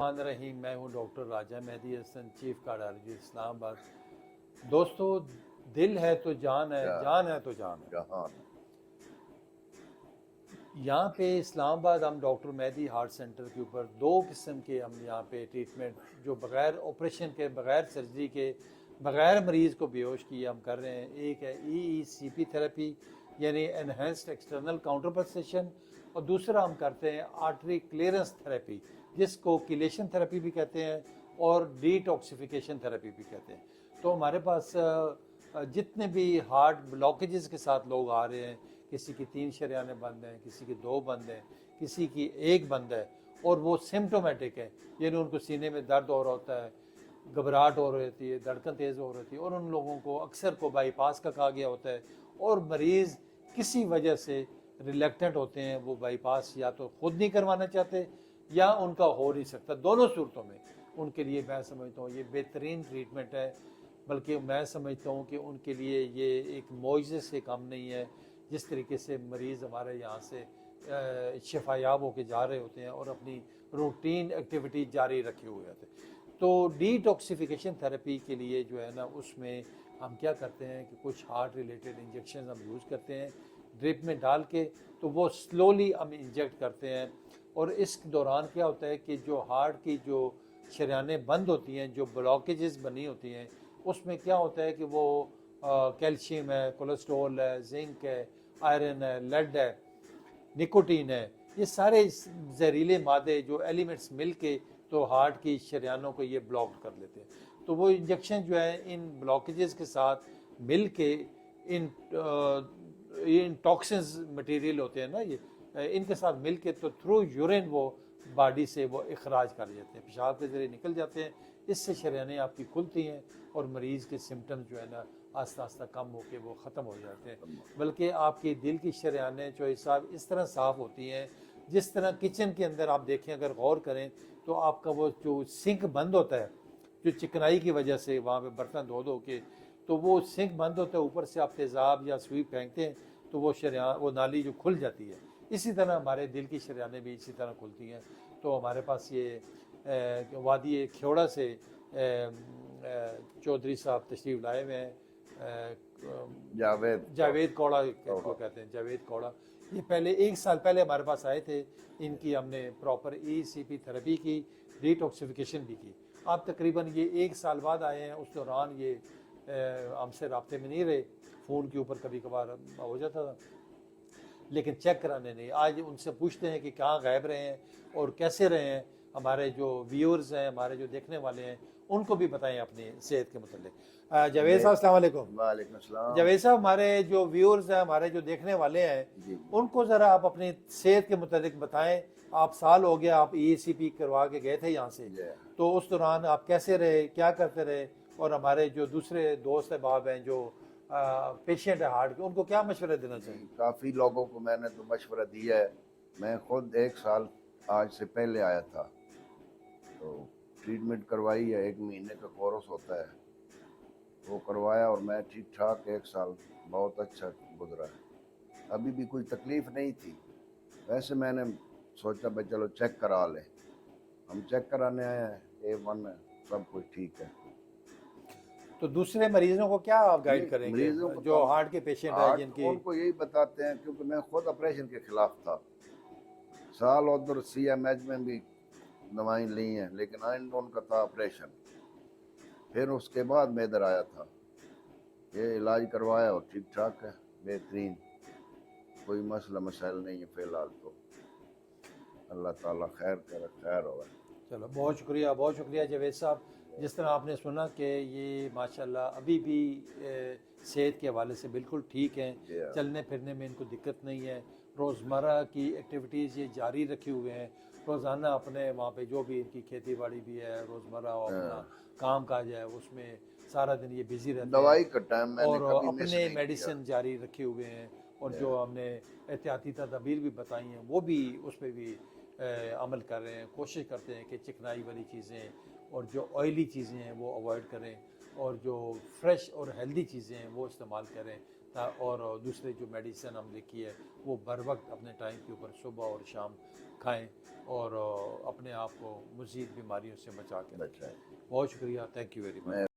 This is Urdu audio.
الرحمن الرحیم، میں ہوں ڈاکٹر راجہ مہدی حسن، چیف کارڈیالوجی اسلام آباد۔ دوستو، دل ہے تو جان ہے، جان ہے تو جان ہے۔ یہاں پہ اسلام آباد ہم ڈاکٹر مہدی ہارٹ سینٹر کے اوپر دو قسم کے ہم یہاں پہ ٹریٹمنٹ جو بغیر آپریشن کے، بغیر سرجری کے، بغیر مریض کو بے ہوش کیے ہم کر رہے ہیں۔ ایک ہے EECP تھراپی، یعنی انہینسڈ ایکسٹرنل کاؤنٹر پلسیشن، اور دوسرا ہم کرتے ہیں آرٹری کلیئرنس تھراپی، جس کو کیلیشن تھراپی بھی کہتے ہیں اور ڈی ٹاکسیفیکیشن تھراپی بھی کہتے ہیں۔ تو ہمارے پاس جتنے بھی ہارٹ بلاکیجز کے ساتھ لوگ آ رہے ہیں، کسی کی 3 شریانیں بند ہیں، کسی کی 2 بند ہیں، کسی کی 1 بند ہے، اور وہ سمٹومیٹک ہے، یعنی ان کو سینے میں درد ہو رہا ہوتا ہے، گھبراہٹ ہو رہی ہوتی ہے، دھڑکن تیز ہو رہی ہوتی ہے، اور ان لوگوں کو اکثر کو بائی پاس کا کہا گیا ہوتا ہے، اور مریض کسی وجہ سے ریلیکٹنٹ ہوتے ہیں، وہ بائی پاس یا تو خود نہیں کروانا چاہتے یا ان کا ہو نہیں سکتا۔ دونوں صورتوں میں ان کے لیے میں سمجھتا ہوں یہ بہترین ٹریٹمنٹ ہے، بلکہ میں سمجھتا ہوں کہ ان کے لیے یہ ایک معجزے سے کم نہیں ہے۔ جس طریقے سے مریض ہمارے یہاں سے شفا یاب ہو کے جا رہے ہوتے ہیں اور اپنی روٹین ایکٹیویٹی جاری رکھے ہوئے ہوتے ہیں۔ تو ڈی ٹاکسیفیکیشن تھراپی کے لیے جو ہے نا، اس میں ہم کیا کرتے ہیں کہ کچھ ہارٹ ریلیٹڈ انجیکشنز ہم یوز کرتے ہیں ڈرپ میں ڈال کے، تو وہ سلولی ہم انجیکٹ کرتے ہیں، اور اس دوران کیا ہوتا ہے کہ جو ہارٹ کی جو شریانیں بند ہوتی ہیں، جو بلاکیجز بنی ہوتی ہیں، اس میں کیا ہوتا ہے کہ وہ کیلشیم ہے، کولیسٹرول ہے، زنک ہے، آئرن ہے، لیڈ ہے، نکوٹین ہے، یہ سارے زہریلے مادے جو ایلیمنٹس مل کے تو ہارٹ کی شریانوں کو یہ بلاک کر لیتے ہیں۔ تو وہ انجیکشن جو ہے ان بلاکیجز کے ساتھ مل کے ان ٹاکسنز مٹیریل ہوتے ہیں نا، یہ ان کے ساتھ مل کے تو تھرو یورین وہ باڈی سے وہ اخراج کر جاتے ہیں، پیشاب کے ذریعے نکل جاتے ہیں۔ اس سے شریانیں آپ کی کھلتی ہیں اور مریض کے سمٹمز جو ہے نا آہستہ آہستہ کم ہو کے وہ ختم ہو جاتے ہیں۔ بلکہ آپ کی دل کی شریانیں جو صاحب اس طرح صاف ہوتی ہیں، جس طرح کچن کے اندر آپ دیکھیں، اگر غور کریں تو آپ کا وہ جو سنک بند ہوتا ہے، جو چکنائی کی وجہ سے وہاں پہ برتن دھو کے، تو وہ سنک بند ہوتا ہے، اوپر سے آپ تیزاب یا سوئی پھینکتے ہیں تو وہ نالی جو کھل جاتی ہے۔ اسی طرح ہمارے دل کی شریانیں بھی اسی طرح کھلتی ہیں۔ تو ہمارے پاس یہ وادی کھیوڑا سے چودھری صاحب تشریف لائے ہوئے ہیں، جاوید کوڑا کو کہتے ہیں، جاوید کوڑا۔ یہ پہلے 1 سال پہلے ہمارے پاس آئے تھے، ان کی ہم نے پراپر ECP تھراپی کی، ڈی ٹاکسیفیکیشن بھی کی۔ آپ تقریباً یہ 1 سال بعد آئے ہیں، اس دوران یہ ہم سے رابطے میں نہیں رہے، فون کے اوپر کبھی کبھار ہو جاتا تھا، لیکن چیک کرانے نہیں۔ آج ان سے پوچھتے ہیں کہ کہاں غائب رہے ہیں اور کیسے رہے ہیں۔ ہمارے جو ویورز ہیں، ہمارے جو دیکھنے والے ہیں، ان کو بھی بتائیں اپنی صحت کے متعلق۔ جاوید صاحب السلام علیکم۔ وعلیکم السلام۔ جاوید صاحب، ہمارے جو ویورز ہیں، ہمارے جو دیکھنے والے ہیں، ان کو ذرا آپ اپنی صحت کے متعلق بتائیں۔ آپ سال ہو گیا، آپ ECP کروا کے گئے تھے یہاں سے، تو اس دوران آپ کیسے رہے، کیا کرتے رہے، اور ہمارے جو دوسرے دوست احباب ہیں جو پیشنٹ ہے ہارٹ کے، ان کو کیا مشورہ دینا چاہیے؟ کافی لوگوں کو میں نے تو مشورہ دیا ہے۔ میں خود 1 سال آج سے پہلے آیا تھا، تو ٹریٹمنٹ کروائی ہے، 1 مہینے کا کورس ہوتا ہے، وہ کروایا اور میں ٹھیک ٹھاک 1 سال بہت اچھا گزرا ہے۔ ابھی بھی کوئی تکلیف نہیں تھی۔ ویسے میں نے سوچا بھائی چلو چیک کرا لیں، ہم چیک کرانے آئے ہیں، A1 ہے، سب کچھ ٹھیک ہے۔ تو دوسرے مریضوں کو کیا آپ گائیڈ کریں گے جو ہارٹ کے پیشنٹ ہیں جن کی؟ ان کو یہی بتاتے ہیں، کیونکہ میں خود آپریشن کے خلاف تھا، سال ادھر CMH میں بھی دوائیں لی ہیں، لیکن آئند ان کا تھا آپریشن۔ پھر اس کے بعد میں ادھر آیا تھا، یہ علاج کروایا اور ٹھیک ٹھاک ہے، بہترین، کوئی مسئلہ مسائل نہیں ہے فی الحال۔ تو اللہ تعالیٰ خیر کرے، خیر ہوگا۔ چلو، بہت شکریہ، بہت شکریہ جاوید صاحب۔ جس طرح آپ نے سنا کہ یہ ماشاءاللہ ابھی بھی صحت کے حوالے سے بالکل ٹھیک ہیں، چلنے پھرنے میں ان کو دقت نہیں ہے، روزمرہ کی ایکٹیویٹیز یہ جاری رکھے ہوئے ہیں، روزانہ اپنے وہاں پہ جو بھی ان کی کھیتی باڑی بھی ہے، روزمرہ اپنا کام کاج ہے، اس میں سارا دن یہ بزی رہتے ہیں، دوائی کا ٹائم میں نے اور کبھی مس اپنے نہیں کیا۔ میڈیسن جاری رکھے ہوئے ہیں، اور جو ہم نے احتیاطی تدابیر بھی بتائی ہیں وہ بھی اس پہ بھی عمل کر رہے ہیں، کوشش کرتے ہیں کہ چکنائی والی چیزیں اور جو آئلی چیزیں ہیں وہ اوائڈ کریں، اور جو فریش اور ہیلدی چیزیں ہیں وہ استعمال کریں، اور دوسرے جو میڈیسن ہم لکھی ہے وہ بر وقت اپنے ٹائم کے اوپر صبح اور شام کھائیں اور اپنے آپ کو مزید بیماریوں سے بچا کے رکھیں. بہت شکریہ. Thank you very much.